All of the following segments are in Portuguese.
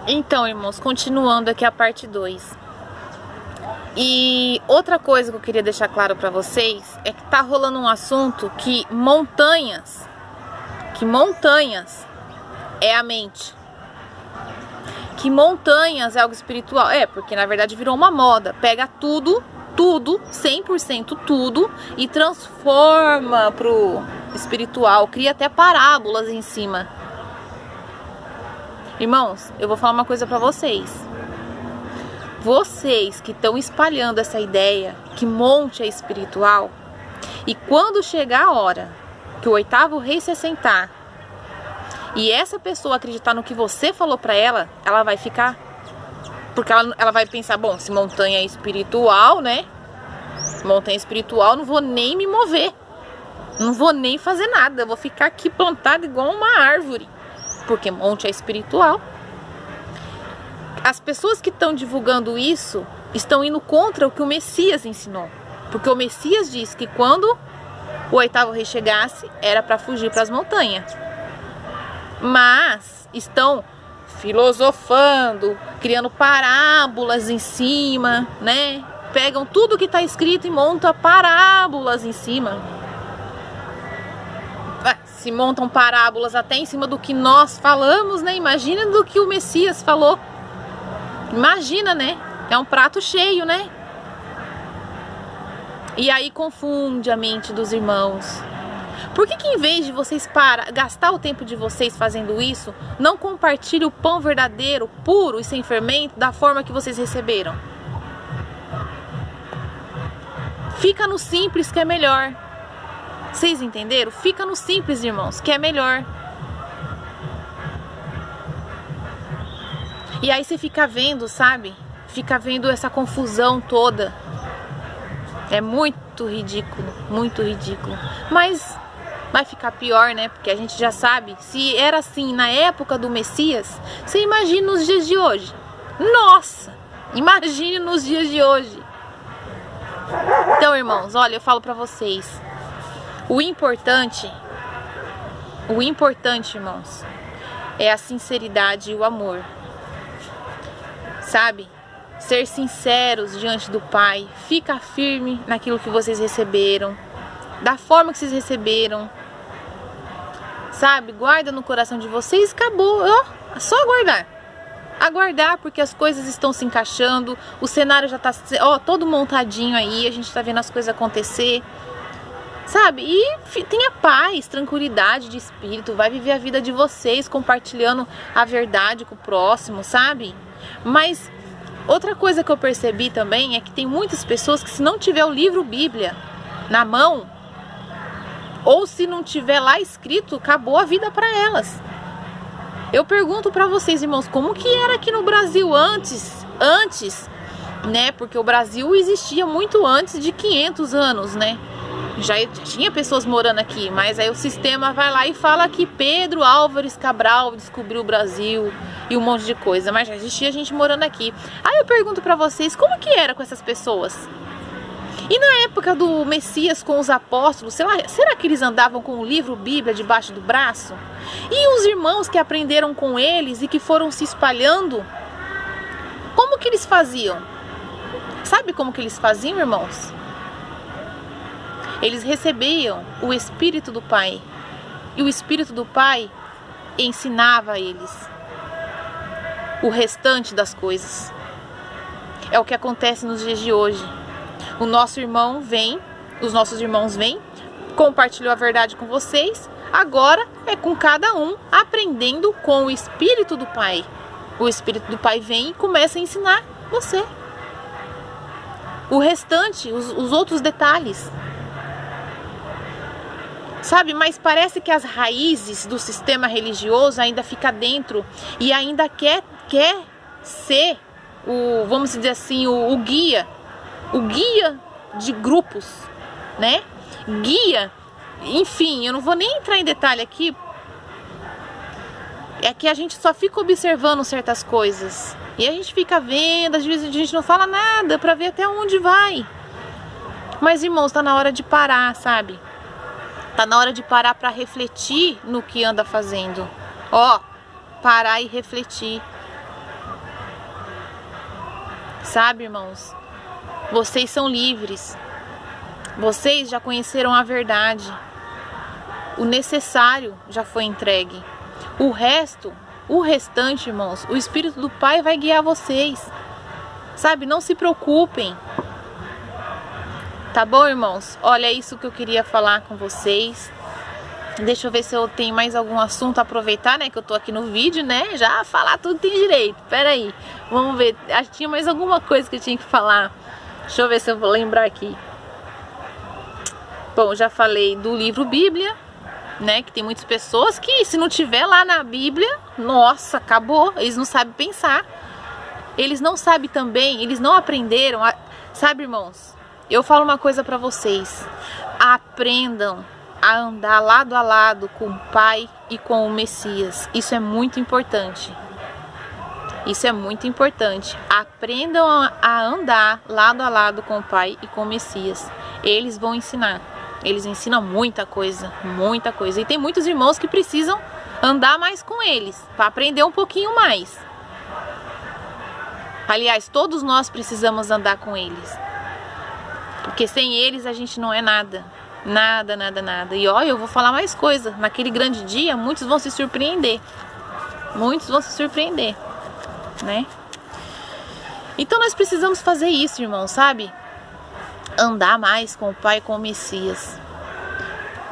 Então, irmãos, continuando aqui a parte 2. E outra coisa que eu queria deixar claro pra vocês é que tá rolando um assunto que montanhas é a mente. Que montanhas é algo espiritual. Porque na verdade virou uma moda. Pega tudo, 100% tudo e transforma pro espiritual. Cria até parábolas em cima. Irmãos, eu vou falar uma coisa pra vocês. Vocês que estão espalhando essa ideia que monte é espiritual, e quando chegar a hora que o 8º rei se assentar e essa pessoa acreditar no que você falou pra ela, ela vai ficar, porque ela vai pensar, bom, se montanha é espiritual, né? Montanha espiritual, não vou nem me mover, não vou nem fazer nada, eu vou ficar aqui plantada igual uma árvore, porque monte é espiritual. As pessoas que estão divulgando isso estão indo contra o que o Messias ensinou. Porque o Messias disse que quando o 8º rei chegasse, era para fugir para as montanhas. Mas estão filosofando, criando parábolas em cima, né? Pegam tudo que está escrito e montam parábolas em cima. Se montam parábolas até em cima do que nós falamos, né? Imagina do que o Messias falou. Imagina, né? É um prato cheio, né? E aí confunde a mente dos irmãos. Por que em vez de vocês gastar o tempo de vocês fazendo isso, não compartilhe o pão verdadeiro, puro e sem fermento, da forma que vocês receberam? Fica no simples que é melhor. Vocês entenderam? Fica no simples, irmãos, que é melhor. E aí você fica vendo, sabe? Fica vendo essa confusão toda. É muito ridículo, muito ridículo. Mas vai ficar pior, né? Porque a gente já sabe. Se era assim na época do Messias, você imagina nos dias de hoje. Nossa! Imagine nos dias de hoje. Então, irmãos, olha, eu falo pra vocês. O importante, irmãos, é a sinceridade e o amor. Sabe? Ser sinceros diante do Pai. Fica firme naquilo que vocês receberam, da forma que vocês receberam. Sabe? Guarda no coração de vocês. Acabou. É só aguardar. Aguardar, porque as coisas estão se encaixando. O cenário já tá todo montadinho aí. A gente tá vendo as coisas acontecer. Sabe? E tenha paz, tranquilidade de espírito. Vai viver a vida de vocês, compartilhando a verdade com o próximo, sabe? Mas outra coisa que eu percebi também é que tem muitas pessoas que, se não tiver o livro Bíblia na mão, ou se não tiver lá escrito, acabou a vida para elas. Eu pergunto para vocês, irmãos, como que era aqui no Brasil antes, né? Porque o Brasil existia muito antes de 500 anos, né? Já tinha pessoas morando aqui, mas aí o sistema vai lá e fala que Pedro Álvares Cabral descobriu o Brasil e um monte de coisa, mas já existia gente morando aqui. Aí eu pergunto pra vocês, como que era com essas pessoas? E na época do Messias com os apóstolos, será que eles andavam com o livro Bíblia debaixo do braço? E os irmãos que aprenderam com eles e que foram se espalhando, como que eles faziam? Sabe como que eles faziam, irmãos? Eles recebiam o Espírito do Pai. E o Espírito do Pai ensinava a eles o restante das coisas. É o que acontece nos dias de hoje. Os nossos irmãos vêm, compartilhou a verdade com vocês. Agora é com cada um aprendendo com o Espírito do Pai. O Espírito do Pai vem e começa a ensinar você. O restante, os outros detalhes. Sabe, mas parece que as raízes do sistema religioso ainda fica dentro e ainda quer ser vamos dizer assim, o guia de grupos, né? Guia, enfim, eu não vou nem entrar em detalhe aqui. É que a gente só fica observando certas coisas e a gente fica vendo, às vezes a gente não fala nada para ver até onde vai. Mas, irmãos, tá na hora de parar, sabe? Tá na hora de parar para refletir no que anda fazendo. Parar e refletir. Sabe, irmãos? Vocês são livres. Vocês já conheceram a verdade. O necessário já foi entregue. O restante, irmãos, o Espírito do Pai vai guiar vocês. Sabe? Não se preocupem. Tá bom, irmãos? Olha, é isso que eu queria falar com vocês. Deixa eu ver se eu tenho mais algum assunto a aproveitar, né? Que eu tô aqui no vídeo, né? Já falar tudo tem direito. Pera aí. Vamos ver. Acho que tinha mais alguma coisa que eu tinha que falar. Deixa eu ver se eu vou lembrar aqui. Bom, já falei do livro Bíblia, né? Que tem muitas pessoas que se não tiver lá na Bíblia, nossa, acabou. Eles não sabem pensar. Eles não sabem também, eles não aprenderam. Sabe, irmãos? Eu falo uma coisa pra vocês. Aprendam a andar lado a lado com o Pai e com o Messias. Isso é muito importante. Isso é muito importante. Aprendam a andar lado a lado com o Pai e com o Messias. Eles vão ensinar. Eles ensinam muita coisa, muita coisa. E tem muitos irmãos que precisam andar mais com eles, para aprender um pouquinho mais. Aliás, todos nós precisamos andar com eles. Porque sem eles a gente não é nada. Nada, nada, nada. E olha, eu vou falar mais coisa. Naquele grande dia, muitos vão se surpreender. Muitos vão se surpreender, né? Então nós precisamos fazer isso, irmão, sabe? Andar mais com o Pai e com o Messias.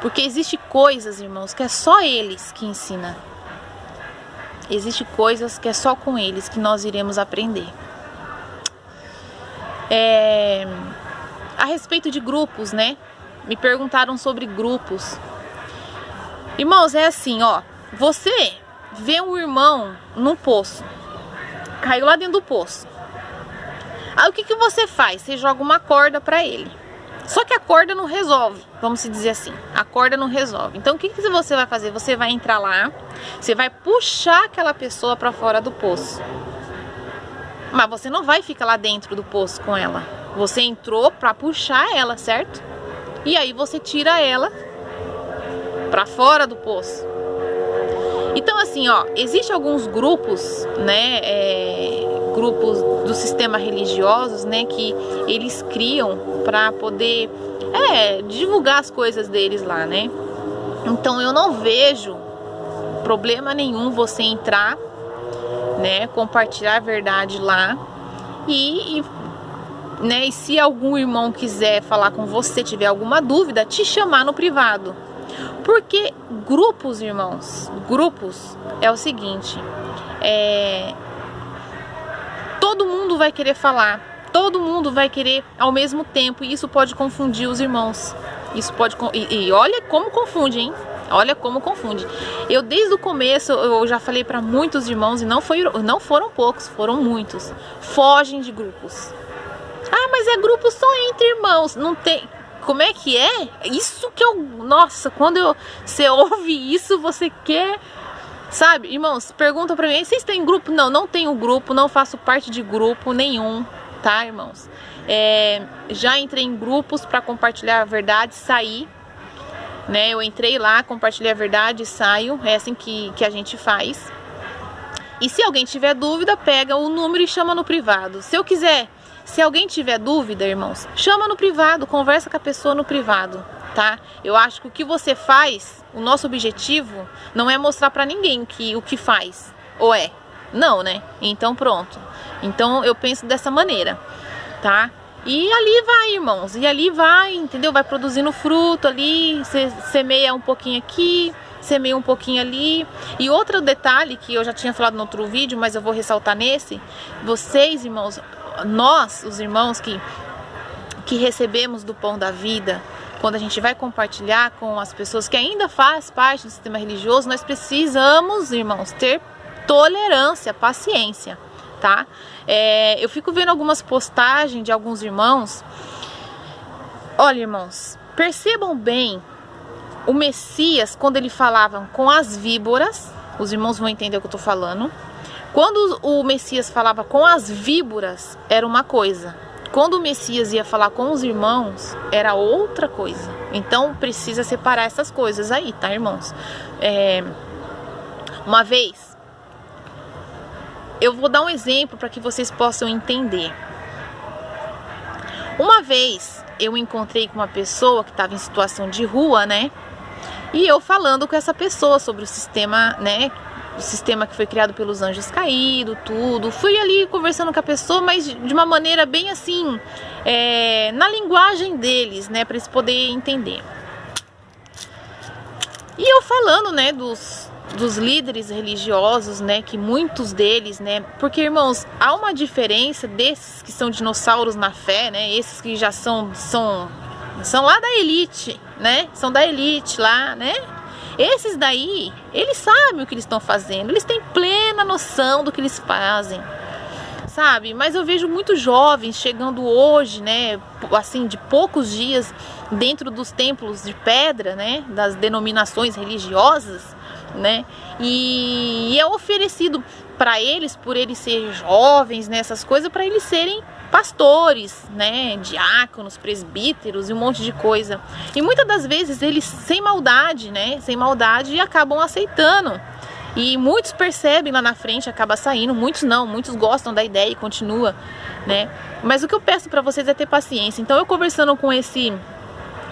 Porque existe coisas, irmãos, que é só eles que ensinam. Existe coisas que é só com eles que nós iremos aprender. A respeito de grupos, né? Me perguntaram sobre grupos. Irmãos, é assim, ó. Você vê um irmão num poço. Caiu lá dentro do poço. Aí o que você faz? Você joga uma corda pra ele. Só que a corda não resolve, vamos dizer assim. A corda não resolve. Então o que você vai fazer? Você vai entrar lá, você vai puxar aquela pessoa pra fora do poço. Mas você não vai ficar lá dentro do poço com ela. Você entrou pra puxar ela, certo? E aí você tira ela pra fora do poço. Então assim, ó, existem alguns grupos, né, grupos do sistema religiosos, né, que eles criam pra poder divulgar as coisas deles lá, né. Então eu não vejo problema nenhum você entrar, né, compartilhar a verdade lá e se algum irmão quiser falar com você, tiver alguma dúvida, te chamar no privado. Porque grupos, irmãos, grupos é o seguinte, todo mundo vai querer falar, todo mundo vai querer ao mesmo tempo, e isso pode confundir os irmãos. Isso pode, e olha como confunde, hein? Olha como confunde. Eu desde o começo eu já falei para muitos irmãos, e não foram poucos, foram muitos. Fogem de grupos. Ah, mas é grupo só entre irmãos, não tem. Como é que é? Isso que eu... Nossa, quando você ouve isso, você quer... Sabe, irmãos, perguntam pra mim, vocês têm grupo? Não, não tenho grupo, não faço parte de grupo nenhum, tá, irmãos? Já entrei em grupos pra compartilhar a verdade, saí, né? Eu entrei lá, compartilhei a verdade e saio, é assim que a gente faz. E se alguém tiver dúvida, pega o número e chama no privado. Se alguém tiver dúvida, irmãos, chama no privado, conversa com a pessoa no privado, tá? Eu acho que o que você faz, o nosso objetivo não é mostrar pra ninguém o que faz, ou é? Não, né? Então pronto. Então eu penso dessa maneira, tá? E ali vai, irmãos, e ali vai, entendeu? Vai produzindo fruto ali, você semeia um pouquinho aqui, semeia um pouquinho ali. E outro detalhe que eu já tinha falado no outro vídeo, mas eu vou ressaltar nesse, vocês, irmãos, nós, os irmãos que recebemos do pão da vida, quando a gente vai compartilhar com as pessoas que ainda faz parte do sistema religioso, nós precisamos, irmãos, ter tolerância, paciência, tá? Eu fico vendo algumas postagens de alguns irmãos. Olha, irmãos, percebam bem o Messias, quando ele falava com as víboras, os irmãos vão entender o que eu tô falando. Quando o Messias falava com as víboras, era uma coisa. Quando o Messias ia falar com os irmãos, era outra coisa. Então, precisa separar essas coisas aí, tá, irmãos? Uma vez, eu vou dar um exemplo para que vocês possam entender. Uma vez eu encontrei com uma pessoa que estava em situação de rua, né? E eu falando com essa pessoa sobre o sistema, né? O sistema que foi criado pelos anjos caídos, tudo. Fui ali conversando com a pessoa, mas de uma maneira bem assim, na linguagem deles, né? Para eles poderem entender. E eu falando, né, dos líderes religiosos, né, que muitos deles, né, porque, irmãos, há uma diferença desses que são dinossauros na fé, né, esses que já são lá da elite, né, são da elite lá, né, esses daí, eles sabem o que eles estão fazendo, eles têm plena noção do que eles fazem, sabe, mas eu vejo muitos jovens chegando hoje, né, assim, de poucos dias, dentro dos templos de pedra, né, das denominações religiosas, né, e é oferecido para eles, por eles serem jovens, né, essas coisas, para eles serem pastores, né, diáconos, presbíteros e um monte de coisa. E muitas das vezes eles sem maldade, né, sem maldade, acabam aceitando. E muitos percebem lá na frente, acaba saindo, muitos não, muitos gostam da ideia e continua, né. Mas o que eu peço para vocês é ter paciência. Então eu conversando com esse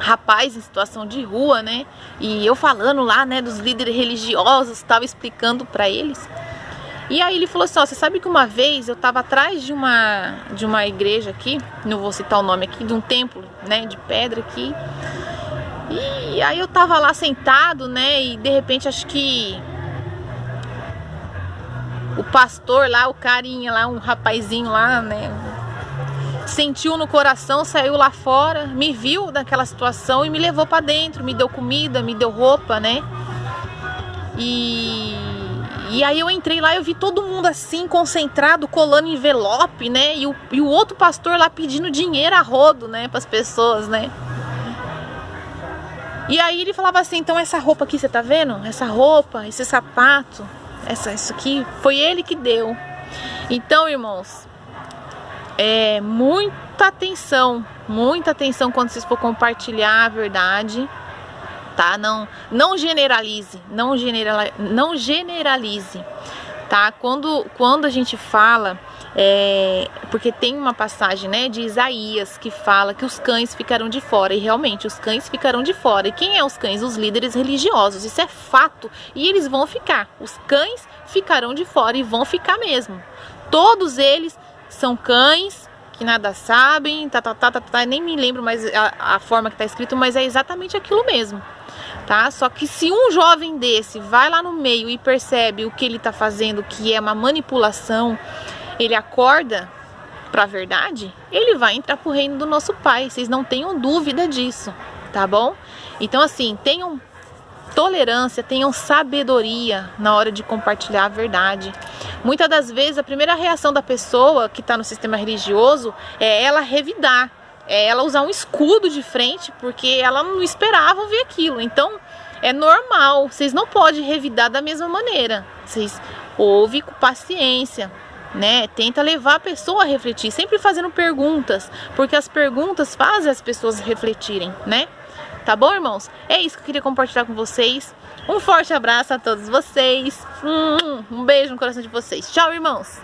rapaz em situação de rua, né, e eu falando lá, né, dos líderes religiosos, estava explicando para eles. E aí ele falou assim, ó, você sabe que uma vez eu estava atrás de uma igreja aqui, não vou citar o nome aqui, de um templo, né, de pedra aqui. E aí eu tava lá sentado, né, e de repente acho que o pastor lá, o carinha lá, um rapazinho lá, né, sentiu no coração, saiu lá fora, me viu naquela situação e me levou para dentro, me deu comida, me deu roupa, né? E aí eu entrei lá, eu vi todo mundo assim, concentrado, colando envelope, né? E o outro pastor lá pedindo dinheiro a rodo, né, para as pessoas, né? E aí ele falava assim, então essa roupa aqui, você tá vendo? Essa roupa, esse sapato, isso aqui, foi ele que deu. Então, irmãos, muita atenção quando vocês for compartilhar a verdade, tá? Não generalize, não generalize, tá? Quando a gente fala, porque tem uma passagem, né, de Isaías que fala que os cães ficarão de fora, e realmente os cães ficarão de fora. E quem é os cães? Os líderes religiosos, isso é fato, e eles vão ficar, os cães ficarão de fora e vão ficar mesmo. Todos eles são cães que nada sabem, nem me lembro mais a forma que tá escrito, mas é exatamente aquilo mesmo, tá? Só que se um jovem desse vai lá no meio e percebe o que ele tá fazendo, que é uma manipulação, ele acorda pra verdade, ele vai entrar pro reino do nosso Pai, vocês não tenham dúvida disso, tá bom? Então assim, tenham tolerância, tenham sabedoria na hora de compartilhar a verdade. Muitas das vezes a primeira reação da pessoa que está no sistema religioso é ela revidar, é ela usar um escudo de frente, porque ela não esperava ver aquilo. Então é normal, vocês não podem revidar da mesma maneira, vocês ouvem com paciência, né? Tenta levar a pessoa a refletir, sempre fazendo perguntas, porque as perguntas fazem as pessoas refletirem, né? Tá bom, irmãos? É isso que eu queria compartilhar com vocês. Um forte abraço a todos vocês. Um beijo no coração de vocês. Tchau, irmãos!